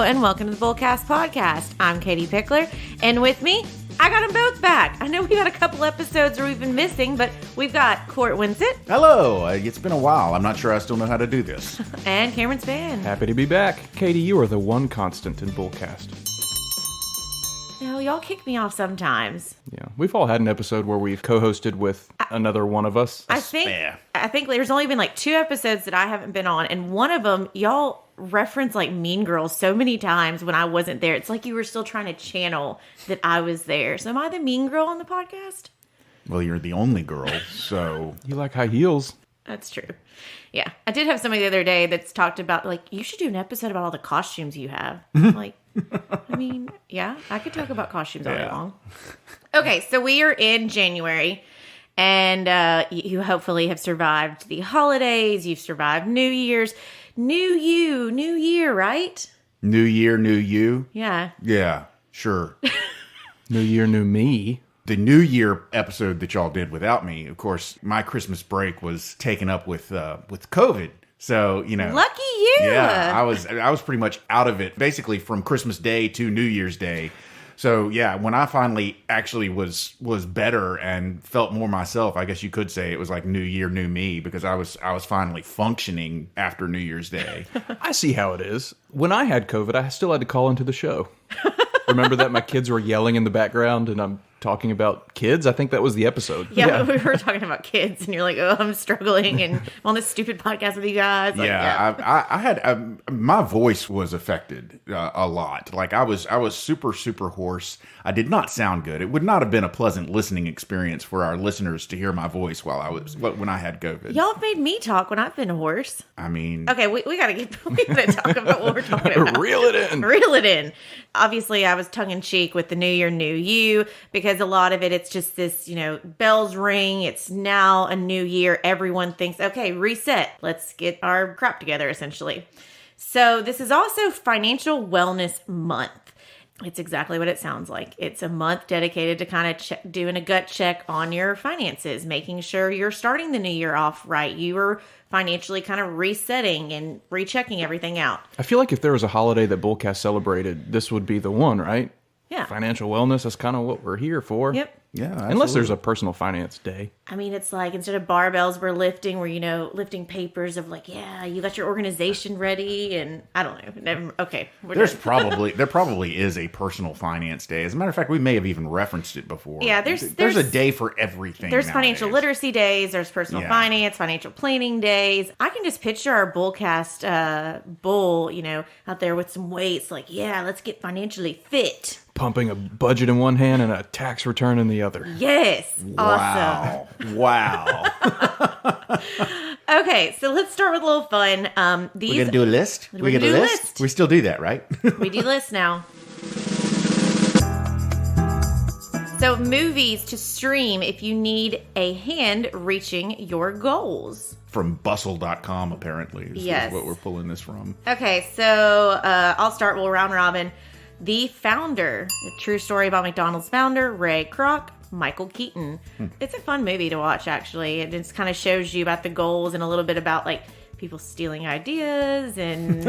and welcome to the Bullcast Podcast. I'm Katie Pickler, and with me, I got them both back. I know we got a couple episodes where we've been missing, but we've got Court Winsett. Hello. It's been a while. I'm not sure I still know how to do this. And Cameron Spann. Happy to be back. Katie, you are the one constant in Bullcast. No, y'all kick me off sometimes. Yeah, we've all had an episode where we've co-hosted with another one of us. I think there's only been like 2 episodes that I haven't been on, and one of them, y'all reference like Mean Girls so many times when I wasn't there. It's like you were still trying to channel that I was there. So am I the mean girl on the podcast? Well, you're the only girl, so... You like high heels. That's true. Yeah. I did have somebody the other day that's talked about, like, you should do an episode about all the costumes you have. Like, I mean, yeah, I could talk about costumes all day long. Okay, so we are in January, and you hopefully have survived the holidays. You've survived New Year's. New year, right? New year, new you? Yeah. Yeah, sure. New year, new me. The New Year episode that y'all did without me, of course, my Christmas break was taken up with COVID. So, you know. Lucky you. Yeah, I was pretty much out of it, basically from Christmas Day to New Year's Day. So, yeah, when I finally actually was better and felt more myself, I guess you could say it was like New Year, new me, because I was finally functioning after New Year's Day. I see how it is. When I had COVID, I still had to call into the show. Remember that? My kids were yelling in the background, and I'm talking about kids. I think that was the episode. Yeah, we were talking about kids, and you're like, "Oh, I'm struggling," and I'm on this stupid podcast with you guys. Like, I had my voice was affected a lot. Like I was super hoarse. I did not sound good. It would not have been a pleasant listening experience for our listeners to hear my voice when I had COVID. Y'all have made me talk when I've been hoarse. I mean, okay, we gotta talk about what we're talking about. Reel it in. Obviously, I was tongue in cheek with the New Year, New You, because a lot of it's just this, bells ring. It's now a new year. Everyone thinks, okay, reset. Let's get our crap together, essentially. So this is also Financial Wellness Month. It's exactly what it sounds like. It's a month dedicated to kind of doing a gut check on your finances, making sure you're starting the new year off right. You are financially kind of resetting and rechecking everything out. I feel like if there was a holiday that Bullcast celebrated, this would be the one, right? Yeah. Financial wellness, that's kind of what we're here for. Yep. Yeah, absolutely. Unless there's a personal finance day. I mean, it's like instead of barbells, we're lifting, lifting papers of like, yeah, you got your organization ready, and I don't know. Okay. There probably is a personal finance day. As a matter of fact, we may have even referenced it before. Yeah, there's a day for everything. There's nowadays. financial literacy days, there's personal finance, financial planning days. I can just picture our Bullcast bull, out there with some weights, like, yeah, let's get financially fit. Pumping a budget in one hand and a tax return in the other. Yes. Wow. Awesome. Wow. Okay, so let's start with a little fun. We're going to do a list? We're going to do a list. We still do that, right? We do lists now. So movies to stream if you need a hand reaching your goals. From bustle.com, apparently, is what we're pulling this from. Okay, so I'll start. We'll round robin. The Founder, a true story about McDonald's founder, Ray Kroc, Michael Keaton. It's a fun movie to watch, actually. It just kind of shows you about the goals and a little bit about, like, people stealing ideas. And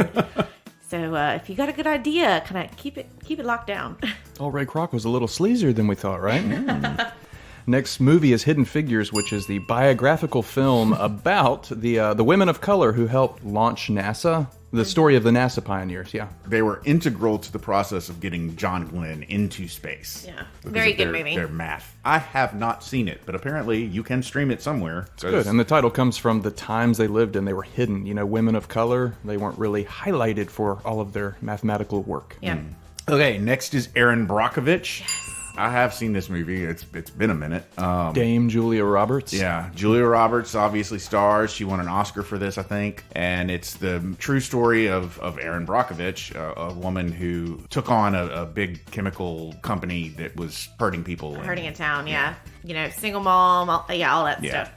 so if you got a good idea, kind of keep it locked down. Oh, Ray Kroc was a little sleazier than we thought, right? Next movie is Hidden Figures, which is the biographical film about the women of color who helped launch NASA. The story of the NASA pioneers, yeah. They were integral to the process of getting John Glenn into space. Yeah, very good movie. Their math. I have not seen it, but apparently you can stream it somewhere. Good, and the title comes from the times they lived in. They were hidden. Women of color, they weren't really highlighted for all of their mathematical work. Yeah. Okay, next is Erin Brockovich. Yes. I have seen this movie. It's been a minute. Dame Julia Roberts. Yeah, Julia Roberts obviously stars. She won an Oscar for this, I think. And it's the true story of Erin Brockovich, a woman who took on a big chemical company that was hurting people. Hurting in town, yeah. Single mom, all that stuff.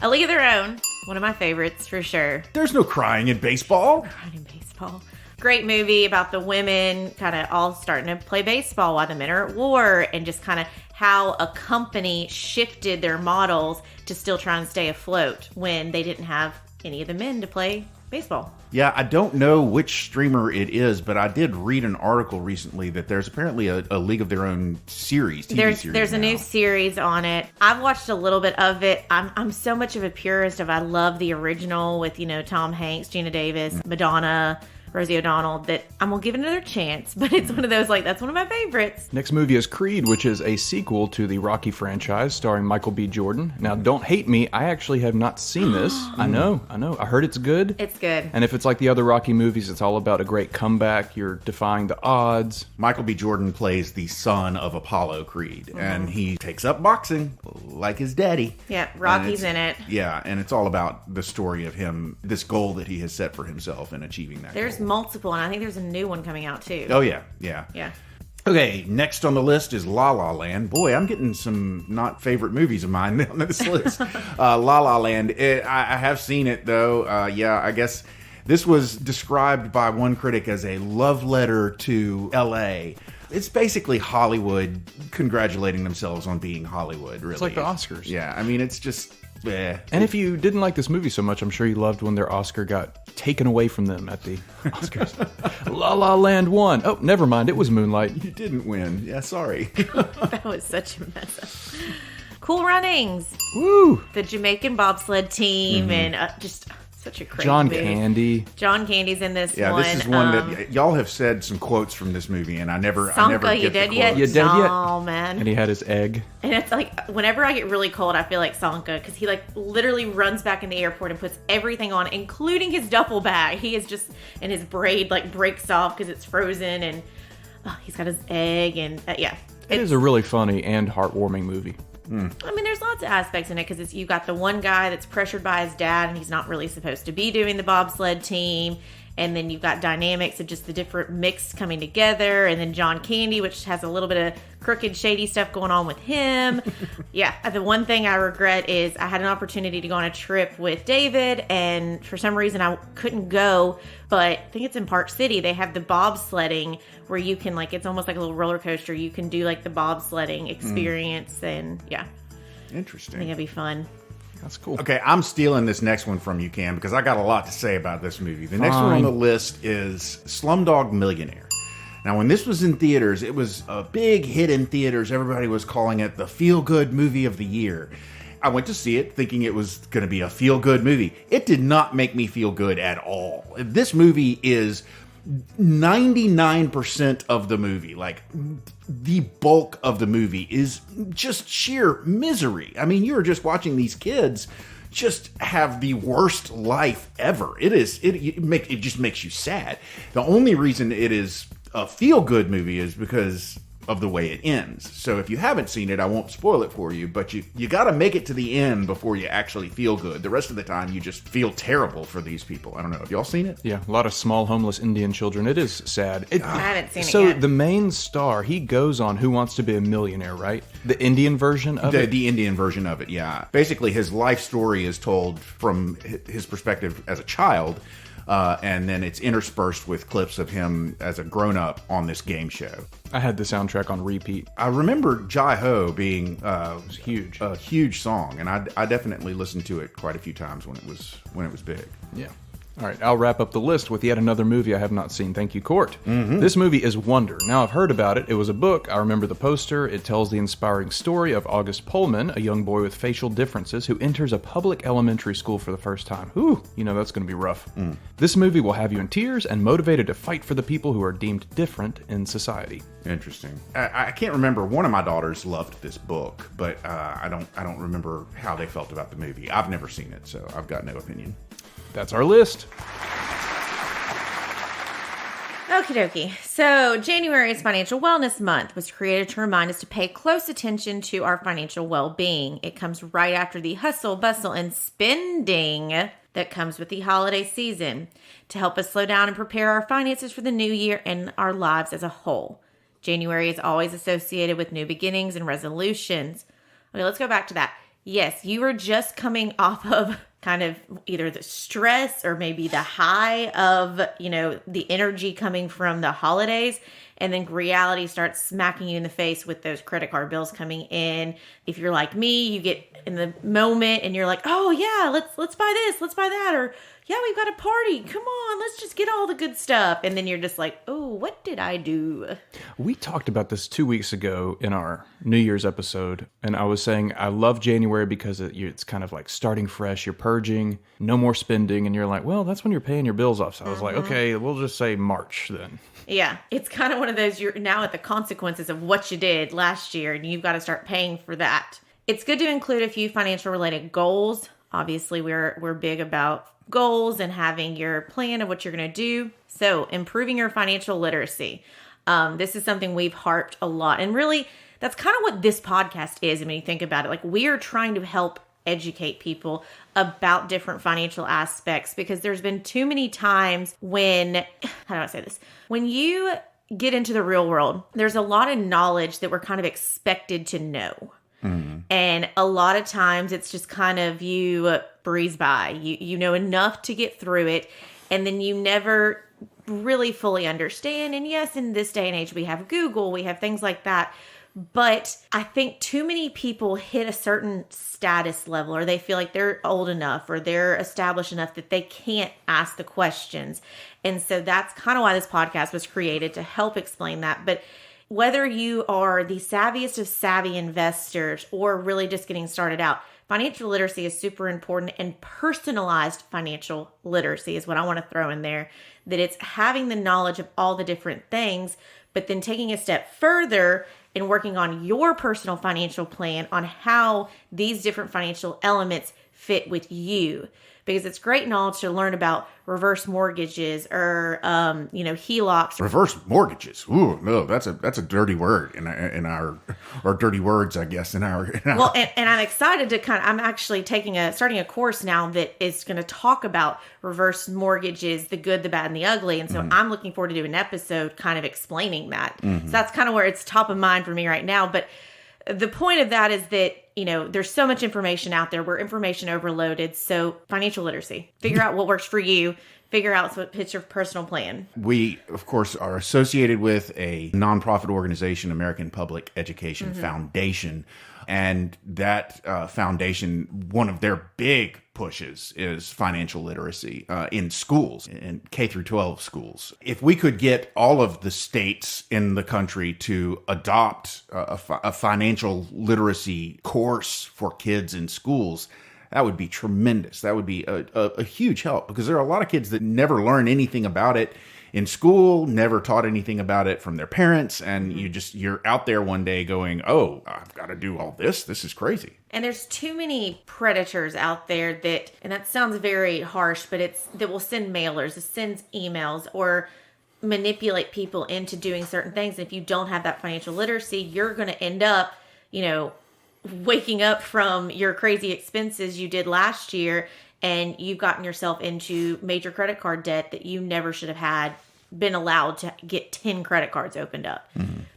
A League of Their Own, one of my favorites for sure. There's no crying in baseball. Crying in baseball. Great movie about the women kind of all starting to play baseball while the men are at war, and just kind of how a company shifted their models to still try and stay afloat when they didn't have any of the men to play baseball. Yeah, I don't know which streamer it is, but I did read an article recently that there's apparently a League of Their Own series, TV series. There's a new series on it. I've watched a little bit of it. I'm so much of a purist I love the original with, Tom Hanks, Gina Davis, Madonna, Rosie O'Donnell, that I'm going to give it another chance. But it's one of those, that's one of my favorites. Next movie is Creed, which is a sequel to the Rocky franchise starring Michael B. Jordan. Now, don't hate me. I actually have not seen this. I know. I heard it's good. It's good. And if it's like the other Rocky movies, it's all about a great comeback. You're defying the odds. Michael B. Jordan plays the son of Apollo Creed, and he takes up boxing like his daddy. Yeah, Rocky's in it. Yeah, and it's all about the story of him, this goal that he has set for himself and achieving that There's goal. multiple, and I think there's a new one coming out too. Oh, yeah. Yeah. Okay, next on the list is La La Land. Boy, I'm getting some not favorite movies of mine on this list. La La Land. I have seen it, though. I guess this was described by one critic as a love letter to L.A. It's basically Hollywood congratulating themselves on being Hollywood, really. It's like the Oscars. Yeah, I mean, it's just... And if you didn't like this movie so much, I'm sure you loved when their Oscar got taken away from them at the Oscars. La La Land won. Oh, never mind. It was Moonlight. You didn't win. Yeah, sorry. That was such a mess up. Cool Runnings. Woo! The Jamaican bobsled team and just such a crazy John movie. Candy. John Candy's in this one. Yeah, this is one that y'all have said some quotes from this movie, and I never Sanka, you get the dead quotes. yet? You dead yet? Oh, man. And he had his egg. And it's like, whenever I get really cold, I feel like Sanka, because he literally runs back in the airport and puts everything on, including his duffel bag. He is just, and his braid breaks off because it's frozen, and he's got his egg, and yeah. It is a really funny and heartwarming movie. I mean, there's lots of aspects in it because you got the one guy that's pressured by his dad and he's not really supposed to be doing the bobsled team. And then you've got dynamics of just the different mix coming together. And then John Candy, which has a little bit of crooked, shady stuff going on with him. Yeah. The one thing I regret is I had an opportunity to go on a trip with David. And for some reason, I couldn't go. But I think it's in Park City. They have the bobsledding where you can, it's almost like a little roller coaster. You can do, the bobsledding experience. And, yeah. Interesting. I think it'd be fun. That's cool. Okay, I'm stealing this next one from you, Cam, because I got a lot to say about this movie. The next one on the list is Slumdog Millionaire. Now, when this was in theaters, it was a big hit in theaters. Everybody was calling it the feel-good movie of the year. I went to see it thinking it was going to be a feel-good movie. It did not make me feel good at all. This movie is 99% of the movie, the bulk of the movie, is just sheer misery. I mean, you're just watching these kids just have the worst life ever. It just makes you sad. The only reason it is a feel-good movie is because of the way it ends. So if you haven't seen it, I won't spoil it for you, but you got to make it to the end before you actually feel good. The rest of the time, you just feel terrible for these people. I don't know. Have y'all seen it? Yeah, a lot of small homeless Indian children. It is sad. I haven't seen it So yet. the main star, he goes on Who Wants to Be a Millionaire, right? The Indian version of it? The Indian version of it, yeah. Basically, his life story is told from his perspective as a child, and then it's interspersed with clips of him as a grown-up on this game show. I had the soundtrack on repeat. I remember Jai Ho being huge. a huge song, and I definitely listened to it quite a few times when it was big. Yeah. All right, I'll wrap up the list with yet another movie I have not seen. Thank you, Court. This movie is Wonder. Now, I've heard about it. It was a book. I remember the poster. It tells the inspiring story of August Pullman, a young boy with facial differences who enters a public elementary school for the first time. Whew, that's going to be rough. This movie will have you in tears and motivated to fight for the people who are deemed different in society. Interesting. I can't remember. One of my daughters loved this book, but I don't remember how they felt about the movie. I've never seen it, so I've got no opinion. That's our list. Okie dokie. So, January is Financial Wellness Month, was created to remind us to pay close attention to our financial well-being. It comes right after the hustle, bustle, and spending that comes with the holiday season to help us slow down and prepare our finances for the new year and our lives as a whole. January is always associated with new beginnings and resolutions. Okay, let's go back to that. Yes, you were just coming off of kind of either the stress or maybe the high of, the energy coming from the holidays. And then reality starts smacking you in the face with those credit card bills coming in. If you're like me, you get in the moment and you're like, oh yeah, let's buy this, let's buy that. Or yeah, we've got a party. Come on, let's just get all the good stuff. And then you're just like, oh, what did I do? We talked about this 2 weeks ago in our New Year's episode. And I was saying, I love January because it's kind of like starting fresh. You're purging, no more spending. And you're like, well, that's when you're paying your bills off. So I was like, okay, we'll just say March then. Yeah, it's kind of one of those, you're now at the consequences of what you did last year, and you've got to start paying for that. It's good to include a few financial related goals. Obviously, we're big about goals and having your plan of what you're going to do. So improving your financial literacy. This is something we've harped a lot. And really, that's kind of what this podcast is. I mean, you think about it, like we are trying to help educate people about different financial aspects, because there's been too many times when, how do I say this? When you get into the real world, there's a lot of knowledge that we're kind of expected to know. And a lot of times it's just kind of you breeze by. You know enough to get through it, and then you never really fully understand. And yes, in this day and age, we have Google, we have things like that. But I think too many people hit a certain status level, or they feel like they're old enough or they're established enough that they can't ask the questions. And so that's kind of why this podcast was created, to help explain that. But whether you are the savviest of savvy investors or really just getting started out, financial literacy is super important, and personalized financial literacy is what I want to throw in there. That it's having the knowledge of all the different things, but then taking a step further and working on your personal financial plan on how these different financial elements fit with you. Because it's great knowledge to learn about reverse mortgages or, HELOCs. Reverse mortgages. Ooh, no, that's a dirty word in our or dirty words, I guess, in our. Well, and I'm excited to I'm actually starting a course now that is going to talk about reverse mortgages, the good, the bad, and the ugly. And so I'm looking forward to do an episode kind of explaining that. So that's kind of where it's top of mind for me right now. But the point of that is that, there's so much information out there. We're information overloaded. So financial literacy, figure out what works for you, figure out what fits your personal plan. We, of course, are associated with a nonprofit organization, American Public Education Foundation. And that foundation, one of their big pushes is financial literacy in schools, in K through 12 schools. If we could get all of the states in the country to adopt a financial literacy course for kids in schools, that would be tremendous. That would be a huge help, because there are a lot of kids that never learn anything about it in school, never taught anything about it from their parents, and you're out there one day going, oh, I've got to do all this. This is crazy. And there's too many predators out there and that sounds very harsh, but that will send mailers, it sends emails, or manipulate people into doing certain things. And if you don't have that financial literacy, you're going to end up, waking up from your crazy expenses you did last year, and you've gotten yourself into major credit card debt that you never should have been allowed to get 10 credit cards opened up.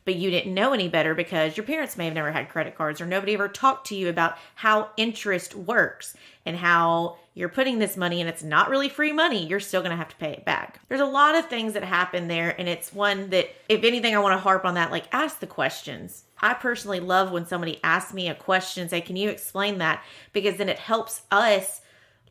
But you didn't know any better because your parents may have never had credit cards, or nobody ever talked to you about how interest works and how you're putting this money and it's not really free money. You're still going to have to pay it back. There's a lot of things that happen there, and it's one that, if anything, I want to harp on that, like ask the questions. I personally love when somebody asks me a question, say, can you explain that? Because then it helps us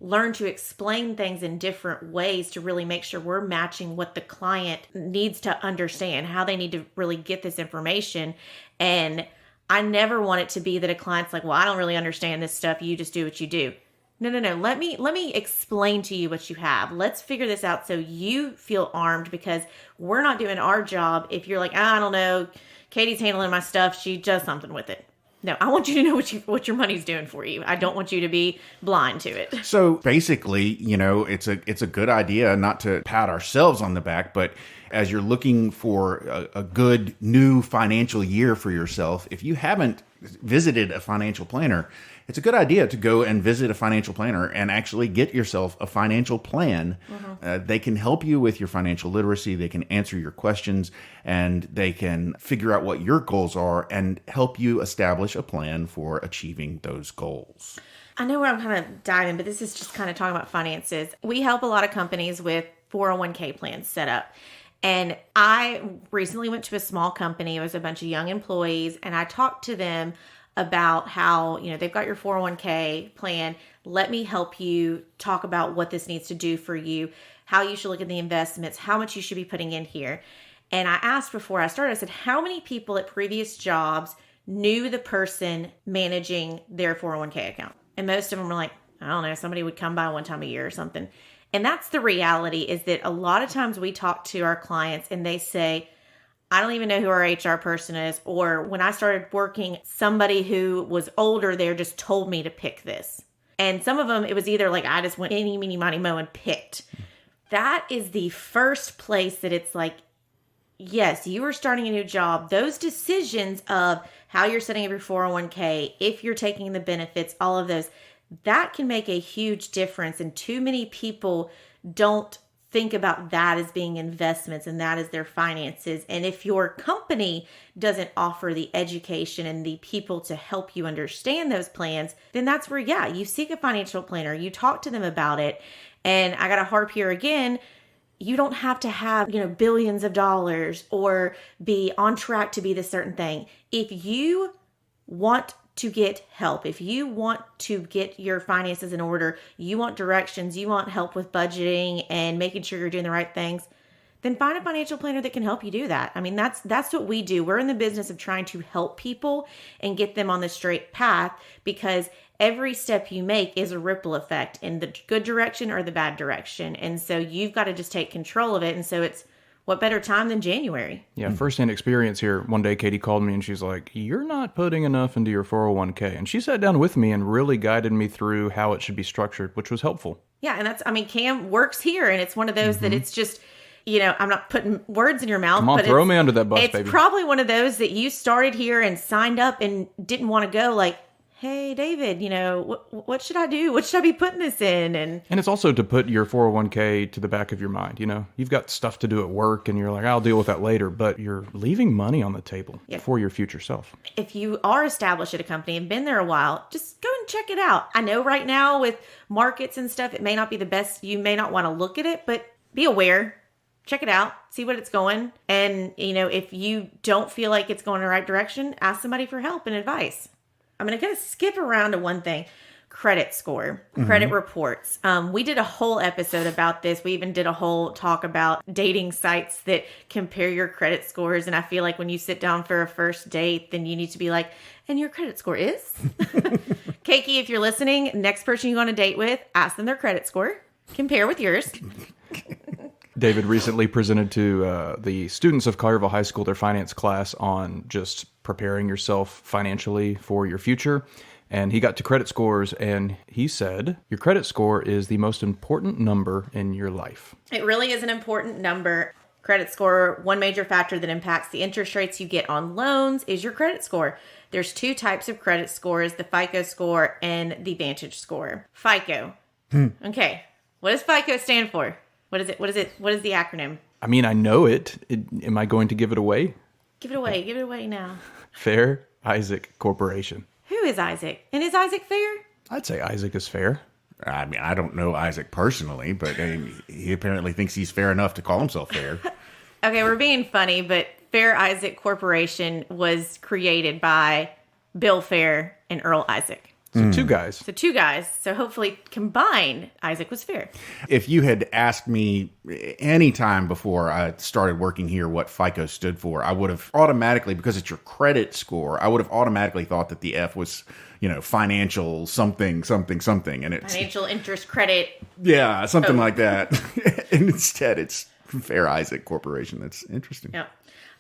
learn to explain things in different ways to really make sure we're matching what the client needs to understand, how they need to really get this information. And I never want it to be that a client's like, well, I don't really understand this stuff. You just do what you do. No. Let me explain to you what you have. Let's figure this out so you feel armed, because we're not doing our job if you're like, I don't know, Katie's handling my stuff, she does something with it. No, I want you to know what your money's doing for you. I don't want you to be blind to it. So basically, it's a good idea not to pat ourselves on the back, but as you're looking for a good new financial year for yourself, if you haven't visited a financial planner, it's a good idea to go and visit a financial planner and actually get yourself a financial plan. They can help you with your financial literacy. They can answer your questions, and they can figure out what your goals are and help you establish a plan for achieving those goals. I know where I'm kind of diving, but this is just kind of talking about finances. We help a lot of companies with 401k plans set up. And I recently went to a small company. It was a bunch of young employees, and I talked to them about how, they've got your 401k plan. Let me help you talk about what this needs to do for you, how you should look at the investments, how much you should be putting in here. And I asked before I started, I said, how many people at previous jobs knew the person managing their 401k account? And most of them were like, I don't know, somebody would come by one time a year or something. And that's the reality, is that a lot of times we talk to our clients and they say, I don't even know who our HR person is. Or when I started working, somebody who was older there just told me to pick this. And some of them, it was either like, I just went eeny, meeny, miny, mo and picked. That is the first place that it's like, yes, you are starting a new job. Those decisions of how you're setting up your 401k, if you're taking the benefits, all of those, that can make a huge difference. And too many people don't think about that as being investments and that as their finances. And if your company doesn't offer the education and the people to help you understand those plans, then that's where, you seek a financial planner, you talk to them about it. And I got to harp here again, you don't have to have, billions of dollars or be on track to be this certain thing. If you want to get help, if you want to get your finances in order, you want directions, you want help with budgeting and making sure you're doing the right things, then find a financial planner that can help you do that. I mean, that's what we do. We're in the business of trying to help people and get them on the straight path, because every step you make is a ripple effect in the good direction or the bad direction. And so you've got to just take control of it. And so it's, what better time than January? Yeah, firsthand experience here. One day, Katie called me and she's like, you're not putting enough into your 401k. And she sat down with me and really guided me through how it should be structured, which was helpful. Yeah, and Cam works here, and it's one of those that it's just, I'm not putting words in your mouth. Come on, but throw me under that bus, it's baby. It's probably one of those that you started here and signed up and didn't want to go, like, hey, David, what should I do? What should I be putting this in? And it's also to put your 401k to the back of your mind. You've got stuff to do at work and you're like, I'll deal with that later. But you're leaving money on the table for your future self. If you are established at a company and been there a while, just go and check it out. I know right now with markets and stuff, it may not be the best. You may not want to look at it, but be aware. Check it out. See what it's going. And, if you don't feel like it's going in the right direction, ask somebody for help and advice. I'm going to kind of skip around to one thing. Credit score, credit reports. We did a whole episode about this. We even did a whole talk about dating sites that compare your credit scores. And I feel like when you sit down for a first date, then you need to be like, and your credit score is? Keiki, if you're listening, next person you go on a date with, ask them their credit score. Compare with yours. David recently presented to the students of Collierville High School their finance class on just preparing yourself financially for your future. And he got to credit scores and he said, your credit score is the most important number in your life. It really is an important number. Credit score, one major factor that impacts the interest rates you get on loans is your credit score. There's two types of credit scores, the FICO score and the Vantage score. FICO. Okay. What does FICO stand for? What is it? What is the acronym? I mean, I know it. Am I going to give it away? Give it away. Give it away now. Fair Isaac Corporation. Who is Isaac? And is Isaac fair? I'd say Isaac is fair. I mean, I don't know Isaac personally, but he apparently thinks he's fair enough to call himself fair. Okay, we're being funny, but Fair Isaac Corporation was created by Bill Fair and Earl Isaac. So two guys. So hopefully combined, Isaac was fair. If you had asked me any time before I started working here what FICO stood for, I would have automatically, because it's your credit score, I would have automatically thought that the F was, financial something, something, something. And it's financial interest credit. Yeah, something like that. And instead it's Fair Isaac Corporation. That's interesting. Yeah.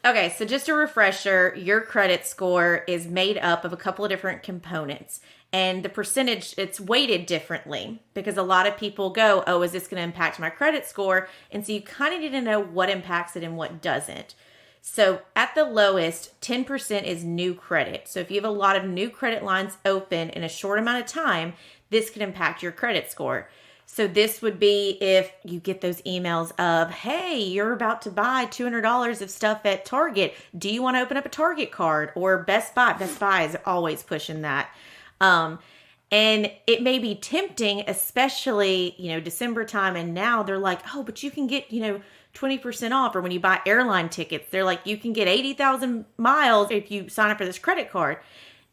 Okay, so just a refresher, your credit score is made up of a couple of different components. And the percentage, it's weighted differently because a lot of people go, oh, is this going to impact my credit score? And so you kind of need to know what impacts it and what doesn't. So at the lowest, 10% is new credit. So if you have a lot of new credit lines open in a short amount of time, this could impact your credit score. So this would be if you get those emails of, hey, you're about to buy $200 of stuff at Target. Do you want to open up a Target card? Or Best Buy? Best Buy is always pushing that. And it may be tempting, especially, December time. And now they're like, oh, but you can get, 20% off. Or when you buy airline tickets, they're like, you can get 80,000 miles if you sign up for this credit card.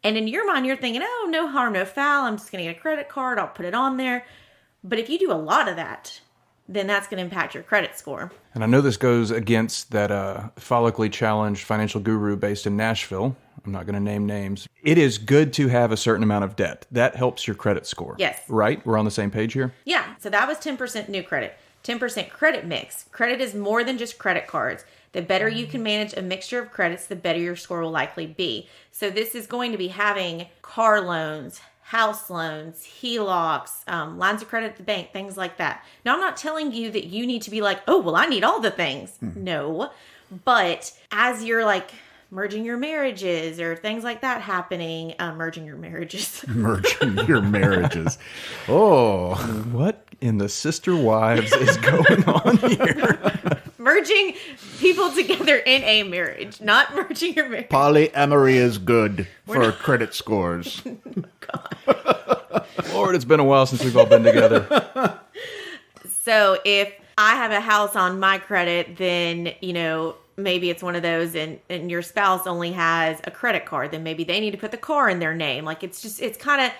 And in your mind, you're thinking, oh, no harm, no foul. I'm just going to get a credit card. I'll put it on there. But if you do a lot of that, then that's going to impact your credit score. And I know this goes against that follically challenged financial guru based in Nashville. I'm not going to name names. It is good to have a certain amount of debt. That helps your credit score. Yes. Right? We're on the same page here? Yeah. So that was 10% new credit. 10% credit mix. Credit is more than just credit cards. The better you can manage a mixture of credits, the better your score will likely be. So this is going to be having car loans, house loans, HELOCs, lines of credit at the bank, things like that. Now, I'm not telling you that you need to be like, oh, well, I need all the things. No. But as you're like merging your marriages or things like that happening, merging your marriages. Merging your marriages. Oh. What in the sister wives is going on here? Merging people together in a marriage, not merging your marriage. Polyamory is good for credit scores. Lord, it's been a while since we've all been together. So if I have a house on my credit, then, maybe it's one of those and your spouse only has a credit card, then maybe they need to put the car in their name. Like it's kind of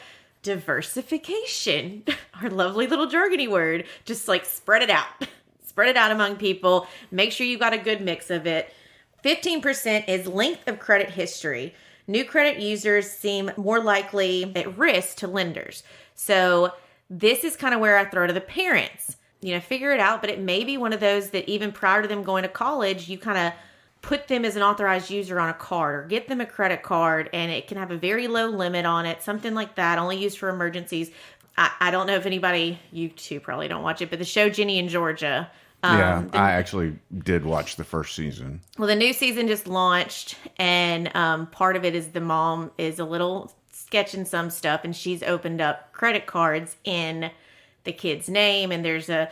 diversification, our lovely little jargony word. Just like spread it out. Spread it out among people. Make sure you got a good mix of it. 15% is length of credit history. New credit users seem more likely at risk to lenders. So this is kind of where I throw to the parents. Figure it out, but it may be one of those that even prior to them going to college, you kind of put them as an authorized user on a card or get them a credit card, and it can have a very low limit on it, something like that, only used for emergencies. I don't know if anybody, you two probably don't watch it, but the show Ginny and Georgia. I actually did watch the first season. Well, the new season just launched, and part of it is the mom is a little sketching some stuff, and she's opened up credit cards in the kid's name, and there's a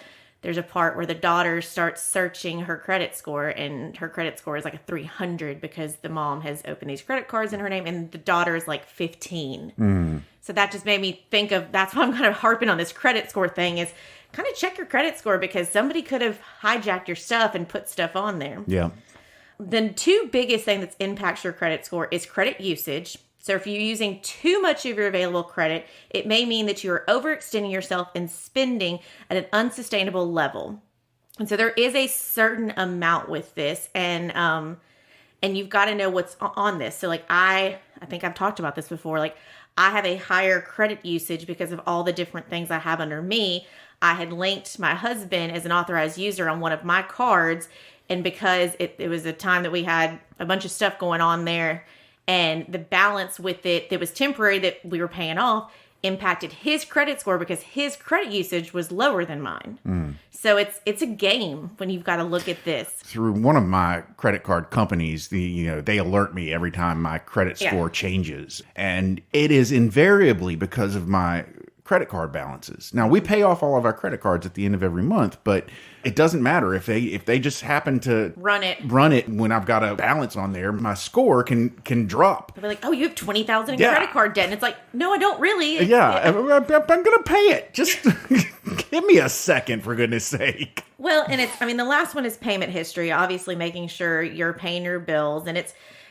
part where the daughter starts searching her credit score, and her credit score is like a 300 because the mom has opened these credit cards in her name, and the daughter is like 15. So that just made me think of, that's why I'm kind of harping on this credit score thing, is kind of check your credit score because somebody could have hijacked your stuff and put stuff on there. Yeah. The two biggest thing that impacts your credit score is credit usage. So if you're using too much of your available credit, it may mean that you are overextending yourself and spending at an unsustainable level. And so there is a certain amount with this, and you've got to know what's on this. So like I think I've talked about this before. Like I have a higher credit usage because of all the different things I have under me. I had linked my husband as an authorized user on one of my cards, and because it was a time that we had a bunch of stuff going on there, and the balance with it that was temporary that we were paying off impacted his credit score because his credit usage was lower than mine. So it's a game when you've got to look at this. Through one of my credit card companies, they alert me every time my credit score changes, and it is invariably because of my credit card balances. Now, we pay off all of our credit cards at the end of every month, but it doesn't matter if they just happen to run it when I've got a balance on there, my score can drop. They'll be like, oh, you have 20,000 in credit card debt. And it's like, no, I don't really. Yeah. I'm going to pay it. Just give me a second, for goodness sake. Well, and the last one is payment history, obviously making sure you're paying your bills. And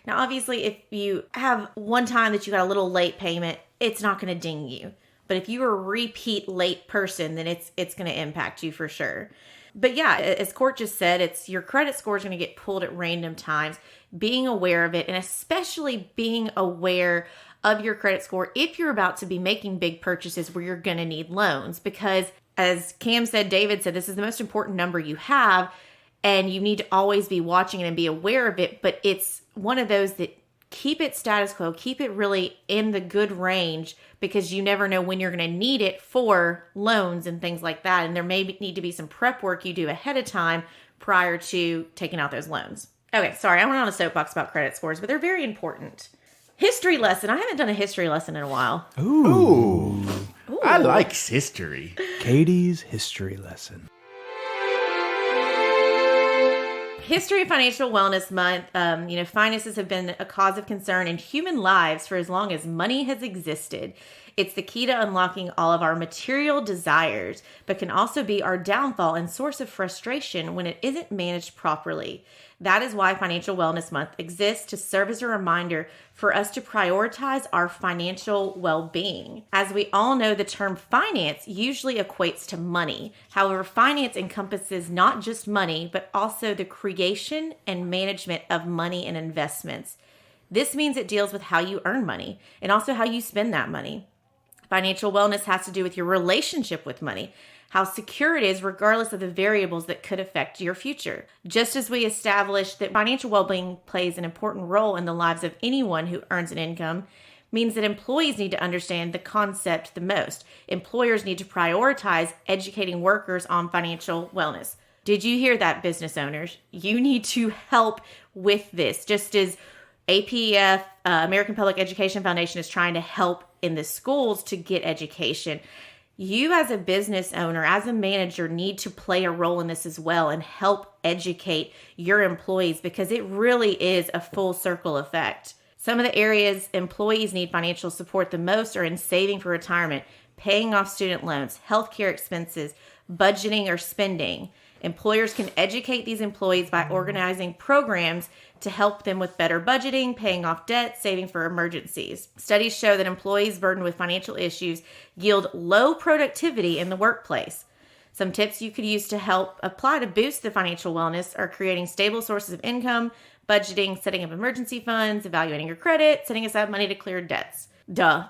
now obviously if you have one time that you got a little late payment, it's not going to ding you. But if you're a repeat late person, then it's going to impact you for sure. But yeah, as Court just said, it's your credit score is going to get pulled at random times. Being aware of it, and especially being aware of your credit score if you're about to be making big purchases where you're going to need loans. Because as Cam said, David said, this is the most important number you have, and you need to always be watching it and be aware of it. But it's one of those that keep it status quo, keep it really in the good range, because you never know when you're going to need it for loans and things like that. And there may need to be some prep work you do ahead of time prior to taking out those loans. Okay, sorry, I went on a soapbox about credit scores, but they're very important. History lesson. I haven't done a history lesson in a while. Ooh. I like history. Katie's history lesson. history of Financial Wellness Month, finances have been a cause of concern in human lives for as long as money has existed. It's the key to unlocking all of our material desires, but can also be our downfall and source of frustration when it isn't managed properly. That is why Financial Wellness Month exists, to serve as a reminder for us to prioritize our financial well-being. As we all know, the term finance usually equates to money. However, finance encompasses not just money, but also the creation and management of money and investments. This means it deals with how you earn money and also how you spend that money. Financial wellness has to do with your relationship with money, how secure it is regardless of the variables that could affect your future. Just as we established that financial well-being plays an important role in the lives of anyone who earns an income, means that employees need to understand the concept the most. Employers need to prioritize educating workers on financial wellness. Did you hear that, business owners? You need to help with this, just as APEF, American Public Education Foundation, is trying to help in the schools to get education. You as a business owner, as a manager, need to play a role in this as well and help educate your employees, because it really is a full circle effect. Some of the areas employees need financial support the most are in saving for retirement, paying off student loans, healthcare expenses, budgeting or spending. Employers can educate these employees by organizing programs to help them with better budgeting, paying off debt, saving for emergencies. Studies show that employees burdened with financial issues yield low productivity in the workplace. Some tips you could use to help apply to boost the financial wellness are creating stable sources of income, budgeting, setting up emergency funds, evaluating your credit, setting aside money to clear debts. Duh.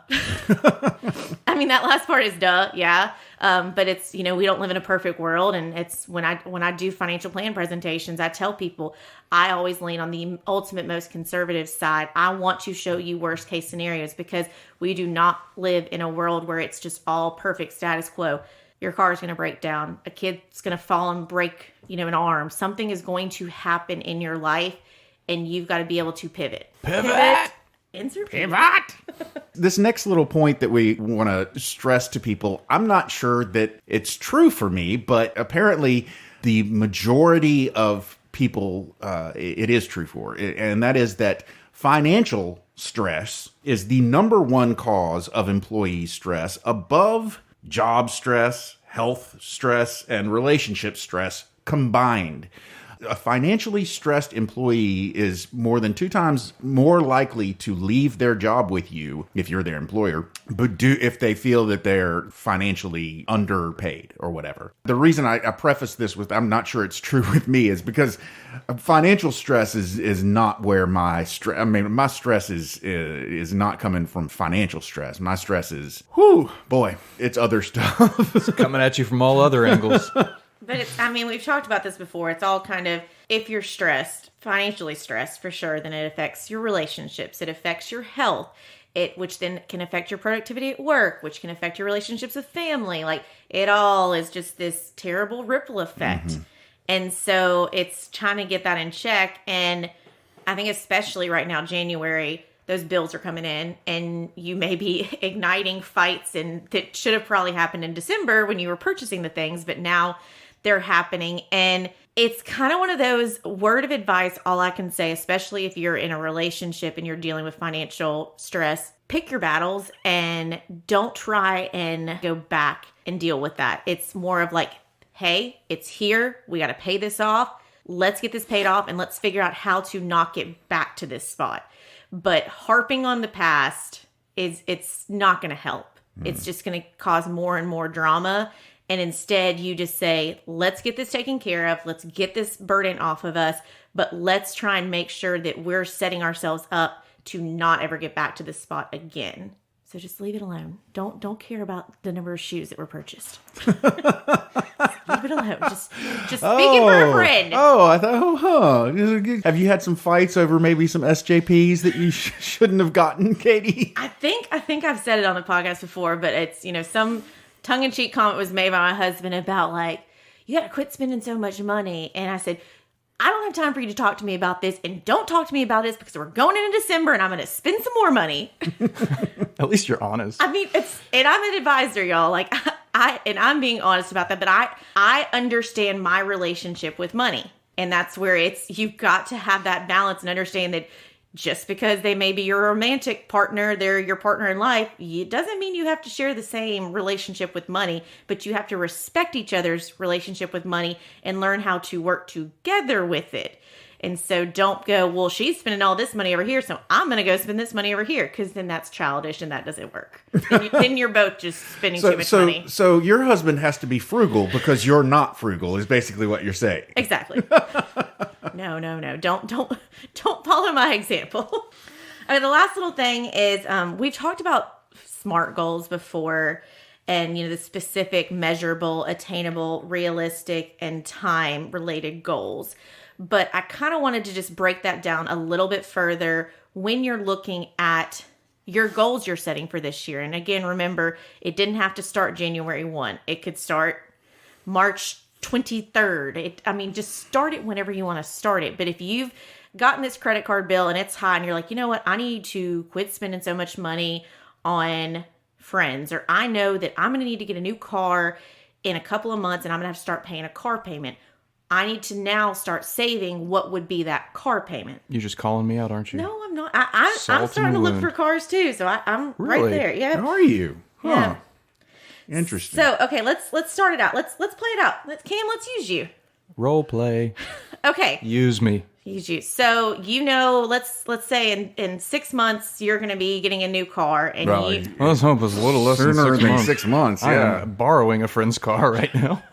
I mean, that last part is duh, yeah. But it's, we don't live in a perfect world. And it's when I do financial plan presentations, I tell people I always lean on the ultimate, most conservative side. I want to show you worst case scenarios, because we do not live in a world where it's just all perfect status quo. Your car is going to break down. A kid's going to fall and break, an arm. Something is going to happen in your life, and you've got to be able to pivot. Pivot. Insert Pivot. This next little point that we want to stress to people, I'm not sure that it's true for me, but apparently the majority of people it is true for. And that is that financial stress is the number one cause of employee stress, above job stress, health stress, and relationship stress combined. A financially stressed employee is more than 2 times more likely to leave their job with you, if you're their employer, but if they feel that they're financially underpaid or whatever. The reason I preface this with I'm not sure it's true with me is because financial stress is not where my stress. I mean, my stress is not coming from financial stress. My stress is, it's other stuff. It's coming at you from all other angles. But we've talked about this before. It's all kind of, if you're stressed, financially stressed for sure, then it affects your relationships. It affects your health, which then can affect your productivity at work, which can affect your relationships with family. Like, it all is just this terrible ripple effect. Mm-hmm. And so it's trying to get that in check. And I think especially right now, January, those bills are coming in, and you may be igniting fights that should have probably happened in December when you were purchasing the things, but now they're happening. And it's kind of one of those word of advice. All I can say, especially if you're in a relationship and you're dealing with financial stress, pick your battles and don't try and go back and deal with that. It's more of like, hey, it's here. We got to pay this off. Let's get this paid off and let's figure out how to not get back to this spot. But harping on the past it's not going to help. It's just going to cause more and more drama. And instead, you just say, let's get this taken care of. Let's get this burden off of us. But let's try and make sure that we're setting ourselves up to not ever get back to this spot again. So just leave it alone. Don't care about the number of shoes that were purchased. Leave it alone. Just speaking for a friend. I thought, Have you had some fights over maybe some SJPs that you shouldn't have gotten, Katie? I think I've said it on the podcast before, but it's, some tongue-in-cheek comment was made by my husband about like, you got to quit spending so much money. And I said, I don't have time for you to talk to me about this, and don't talk to me about this because we're going into December and I'm going to spend some more money. At least you're honest. I mean, and I'm an advisor, y'all. Like I'm being honest about that, but I understand my relationship with money. And that's where you've got to have that balance and understand that just because they may be your romantic partner, they're your partner in life, it doesn't mean you have to share the same relationship with money, but you have to respect each other's relationship with money and learn how to work together with it. And so don't go, well, she's spending all this money over here, so I'm going to go spend this money over here, because then that's childish and that doesn't work. Then you're both just spending too much money. So your husband has to be frugal because you're not frugal, is basically what you're saying. Exactly. No. Don't follow my example. The last little thing is we've talked about SMART goals before, and the specific, measurable, attainable, realistic, and time-related goals. But I kind of wanted to just break that down a little bit further when you're looking at your goals you're setting for this year. And again, remember, it didn't have to start January 1. It could start March 23rd. Just start it whenever you want to start it. But if you've gotten this credit card bill and it's high and you're like, you know what, I need to quit spending so much money on friends, or I know that I'm going to need to get a new car in a couple of months and I'm going to have to start paying a car payment. I need to now start saving what would be that car payment. You're just calling me out, aren't you? No, I'm not. I'm starting to look for cars too, so I'm Really? right there. Yeah. Are you? Huh. Yeah. Interesting. So okay, let's start it out. Let's play it out. Let's use you. Role play. Okay. Use me. Use you. So let's say in 6 months you're going to be getting a new car, and Right. you. Let's hope it's a little less than Sooner 6 than months. 6 months, I yeah. am borrowing a friend's car right now.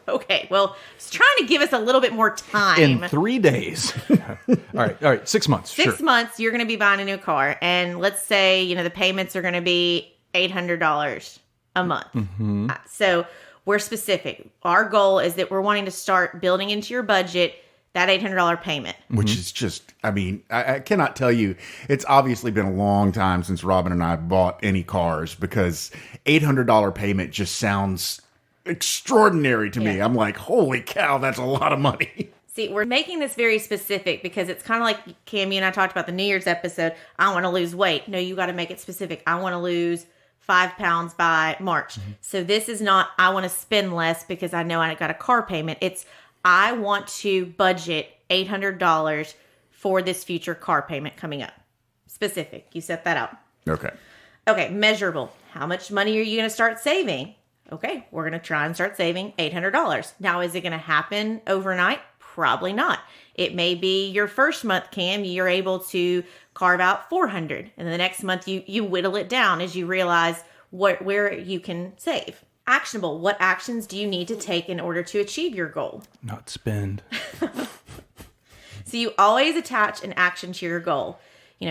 Okay, well, I was trying to give us a little bit more time. In 3 days. All right, 6 months. 6 sure. months, you're going to be buying a new car, and let's say the payments are going to be $800 a month. Mm-hmm. So we're specific. Our goal is that we're wanting to start building into your budget that $800 payment. Which is just, I cannot tell you. It's obviously been a long time since Robin and I bought any cars, because $800 payment just sounds extraordinary to me. Yeah. I'm like, holy cow, that's a lot of money. See, we're making this very specific because it's kind of like Cammy and I talked about the New Year's episode. I want to lose weight. No, you got to make it specific. I want to lose 5 pounds by March. Mm-hmm. So this is not, I want to spend less because I know I got a car payment. It's, I want to budget $800 for this future car payment coming up. Specific. You set that out. Okay, measurable. How much money are you going to start saving? Okay, we're going to try and start saving $800. Now, is it going to happen overnight? Probably not. It may be your first month, Cam, you're able to carve out $400. And the next month, you whittle it down as you realize where you can save. Actionable. What actions do you need to take in order to achieve your goal? Not spend. So you always attach an action to your goal.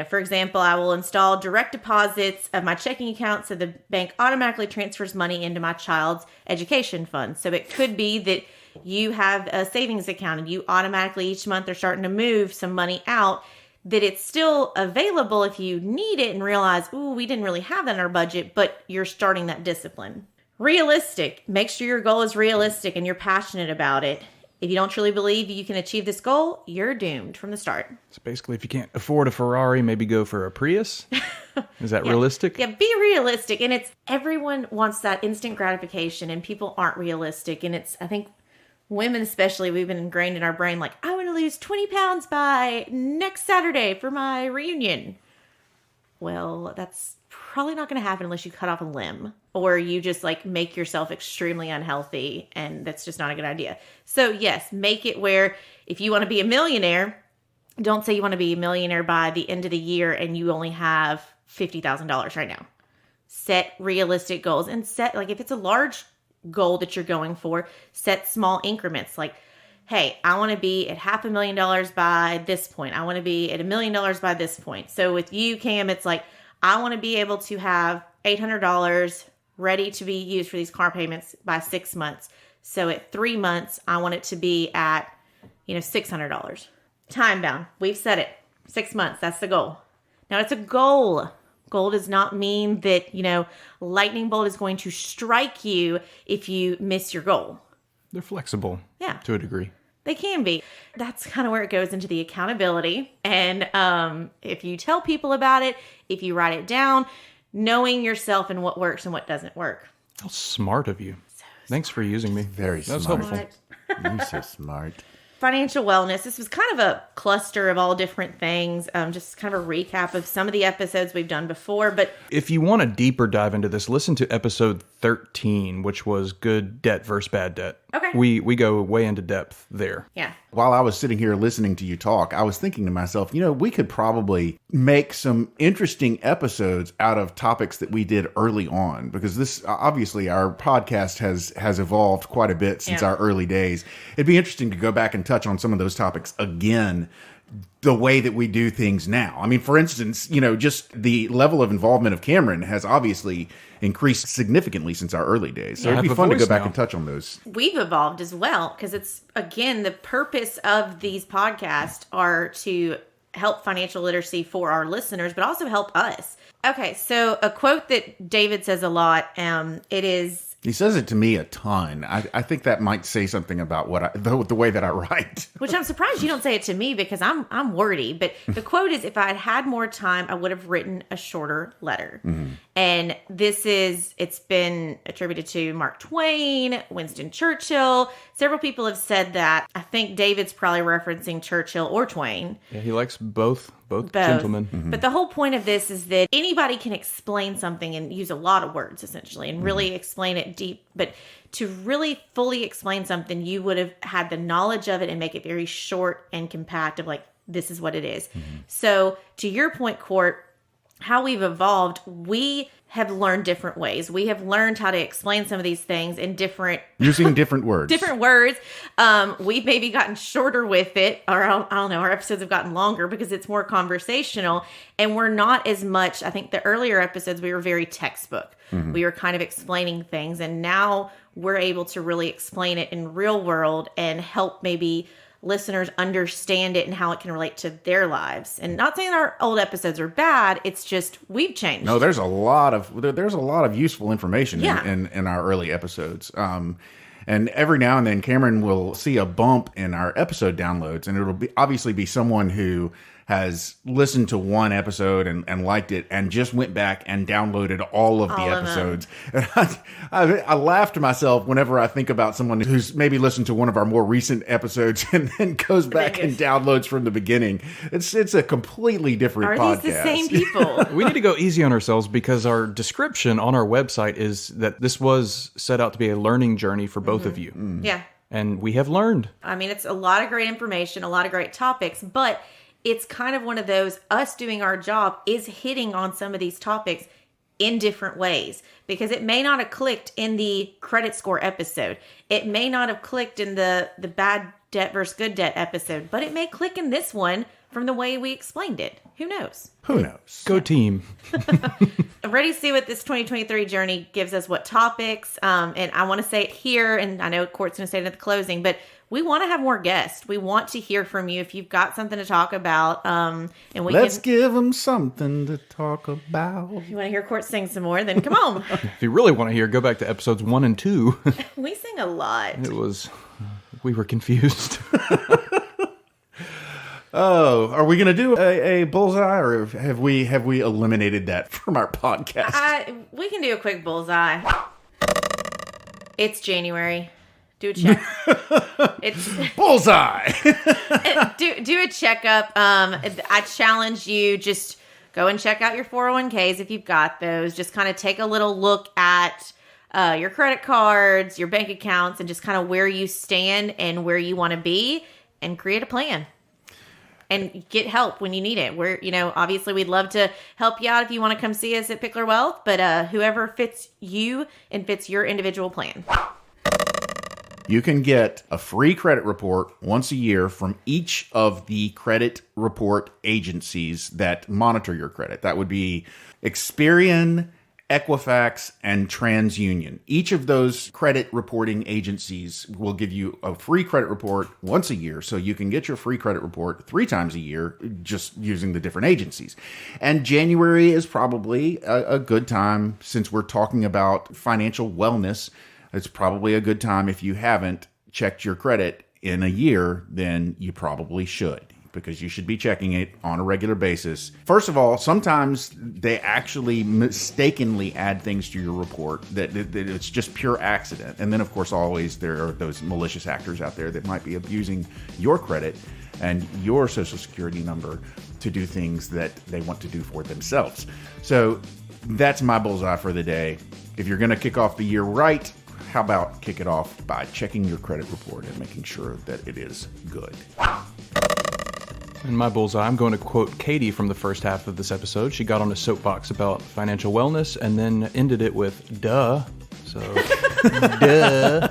For example, I will install direct deposits of my checking account so the bank automatically transfers money into my child's education fund. So it could be that you have a savings account and you automatically each month are starting to move some money out, that it's still available if you need it and realize, ooh, we didn't really have that in our budget, but you're starting that discipline. Realistic. Make sure your goal is realistic and you're passionate about it. If you don't truly believe you can achieve this goal, you're doomed from the start. So basically, if you can't afford a Ferrari, maybe go for a Prius? Is that realistic? Yeah, be realistic. And everyone wants that instant gratification, and people aren't realistic. And I think women especially, we've been ingrained in our brain, like, I want to lose 20 pounds by next Saturday for my reunion. Well, that's probably not going to happen unless you cut off a limb or you just make yourself extremely unhealthy, and that's just not a good idea. So yes, make it where if you want to be a millionaire, don't say you want to be a millionaire by the end of the year and you only have $50,000 right now. Set realistic goals and set, if it's a large goal that you're going for, set small increments. Hey, I want to be at $500,000 by this point. I want to be at $1 million by this point. So with you, Cam, it's I want to be able to have $800 ready to be used for these car payments by 6 months. So at 3 months, I want it to be at, $600. Time bound. We've set it. 6 months. That's the goal. Now it's a goal. Goal does not mean that, lightning bolt is going to strike you if you miss your goal. They're flexible. Yeah. To a degree. They can be. That's kind of where it goes into the accountability. And if you tell people about it, if you write it down, knowing yourself and what works and what doesn't work. How smart of you. Thanks for using me. Very That's smart. helpful. You're so smart. financial wellness. This was kind of a cluster of all different things. Just kind of a recap of some of the episodes we've done before. But if you want a deeper dive into this, listen to episode 13, which was good debt versus bad debt. Okay. We go way into depth there. yeah. While I was sitting here listening to you talk, I was thinking to myself, we could probably make some interesting episodes out of topics that we did early on, because this, obviously, our podcast has evolved quite a bit since our early days. It'd be interesting to go back and touch on some of those topics again, the way that we do things now. I mean, for instance, just the level of involvement of Cameron has obviously increased significantly since our early days. So I it'd be have a fun to go voice back now. and touch on those. We've evolved as well, because it's, again, the purpose of these podcasts are to help financial literacy for our listeners, but also help us. Okay, so a quote that David says a lot, it is, He says it to me a ton. I think that might say something about the way that I write. which I'm surprised you don't say it to me, because I'm wordy. But the quote is, if I had had more time, I would have written a shorter letter. And it's been attributed to Mark Twain, Winston Churchill. Several people have said that. I think David's probably referencing Churchill or Twain. Yeah, he likes both gentlemen. But the whole point of this is that anybody can explain something and use a lot of words, essentially, and really explain it deep. But to really fully explain something, you would have had the knowledge of it and make it very short and compact of, like, this is what it is. So to your point, Court, how we've evolved, we have learned different ways. We have learned how to explain some of these things in Using different words. different words. We've maybe gotten shorter with it, or I don't know, our episodes have gotten longer because it's more conversational, and we're not as much. I think the earlier episodes, we were very textbook. We were kind of explaining things, and now we're able to really explain it in real world and help maybe listeners understand it and how it can relate to their lives. And not saying our old episodes are bad, it's just we've changed. No, there's a lot of useful information Yeah. in our early episodes. And every now and then Cameron will see a bump in our episode downloads, and it'll obviously be someone who has listened to one episode and liked it and just went back and downloaded all of the episodes. And I laugh to myself whenever I think about someone who's maybe listened to one of our more recent episodes and then goes back and downloads from the beginning. It's a completely different podcast. Are these the same people? We need to go easy on ourselves, because our description on our website is that this was set out to be a learning journey for both of you. Yeah. And we have learned. I mean, it's a lot of great information, a lot of great topics, but it's kind of one of those, us doing our job is hitting on some of these topics in different ways, because it may not have clicked in the credit score episode. It may not have clicked in the bad debt versus good debt episode, but it may click in this one from the way we explained it. Who knows? Who knows? Go team. I'm ready to see what this 2023 journey gives us, what topics. And I want to say it here, and I know Court's going to say it at the closing, but we want to have more guests. We want to hear from you if you've got something to talk about. And Let's give them something to talk about. If you want to hear Court sing some more, then come on. If you really want to hear, go back to episodes 1 and 2. We sing a lot. We were confused. Oh, are we going to do a bullseye, or have we eliminated that from our podcast? We can do a quick bullseye. It's January. Do a check. It's Bullseye. do a checkup. I challenge you, just go and check out your 401ks if you've got those. Just kind of take a little look at your credit cards, your bank accounts, and just kind of where you stand and where you want to be, and create a plan. And get help when you need it. We're, obviously we'd love to help you out if you want to come see us at Pickler Wealth, but whoever fits you and fits your individual plan. You can get a free credit report once a year from each of the credit report agencies that monitor your credit. That would be Experian, Equifax, and TransUnion. Each of those credit reporting agencies will give you a free credit report once a year, so you can get your free credit report 3 times a year just using the different agencies. And January is probably a good time, since we're talking about financial wellness. It's probably a good time, if you haven't checked your credit in a year, then you probably should. because you should be checking it on a regular basis. First of all, sometimes they actually mistakenly add things to your report that it's just pure accident. And then, of course, always there are those malicious actors out there that might be abusing your credit and your social security number to do things that they want to do for themselves. So that's my bullseye for the day. If you're going to kick off the year right, how about kick it off by checking your credit report and making sure that it is good. In my bullseye, I'm going to quote Katie from the first half of this episode. She got on a soapbox about financial wellness and then ended it with duh. So, duh.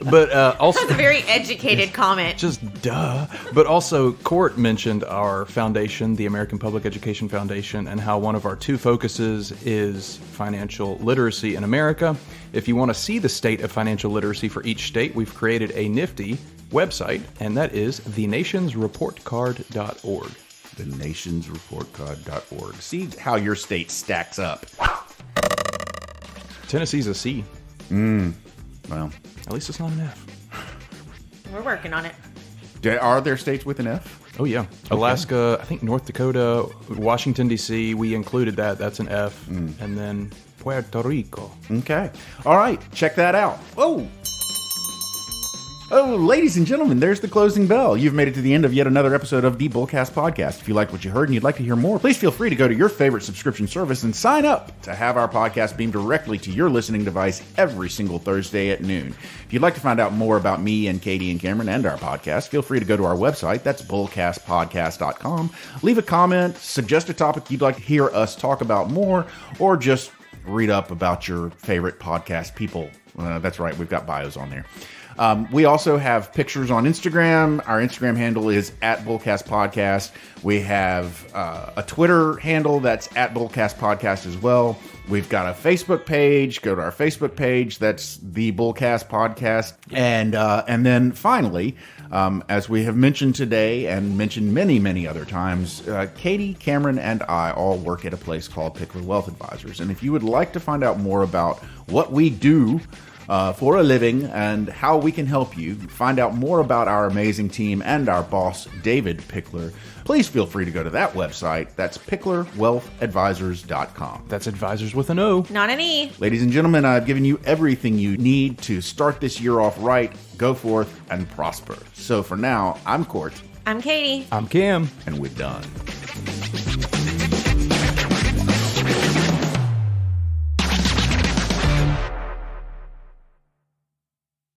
But also, That's a very educated comment. just duh. But also, Court mentioned our foundation, the American Public Education Foundation, and how one of our 2 focuses is financial literacy in America. If you want to see the state of financial literacy for each state, we've created a nifty website, and that is thenationsreportcard.org. thenationsreportcard.org. See how your state stacks up. Tennessee's a C. Well, At least it's not an F. We're working on it. are there states with an F? Oh, yeah. Alaska, I think North Dakota, Washington, D.C., we included that. That's an F. And then Puerto Rico. Okay. All right. Check that out. Oh, ladies and gentlemen, there's the closing bell. You've made it to the end of yet another episode of the Bullcast Podcast. If you liked what you heard and you'd like to hear more, please feel free to go to your favorite subscription service and sign up to have our podcast beamed directly to your listening device every single Thursday at noon. If you'd like to find out more about me and Katie and Cameron and our podcast, feel free to go to our website. That's bullcastpodcast.com. Leave a comment, suggest a topic you'd like to hear us talk about more, or just read up about your favorite podcast people. That's right, we've got bios on there. We also have pictures on Instagram. Our Instagram handle is @BullcastPodcast. We have a Twitter handle that's @BullcastPodcast as well. We've got a Facebook page. Go to our Facebook page. That's the Bullcast Podcast. And then finally, as we have mentioned today and mentioned many, many other times, Katie, Cameron, and I all work at a place called Pickler Wealth Advisors. And if you would like to find out more about what we do for a living and how we can help you, find out more about our amazing team and our boss, David Pickler, please feel free to go to that website. That's picklerwealthadvisors.com. That's advisors with an O. Not an E. Ladies and gentlemen, I've given you everything you need to start this year off right, go forth, and prosper. So for now, I'm Court. I'm Katie. I'm Cam. And we're done.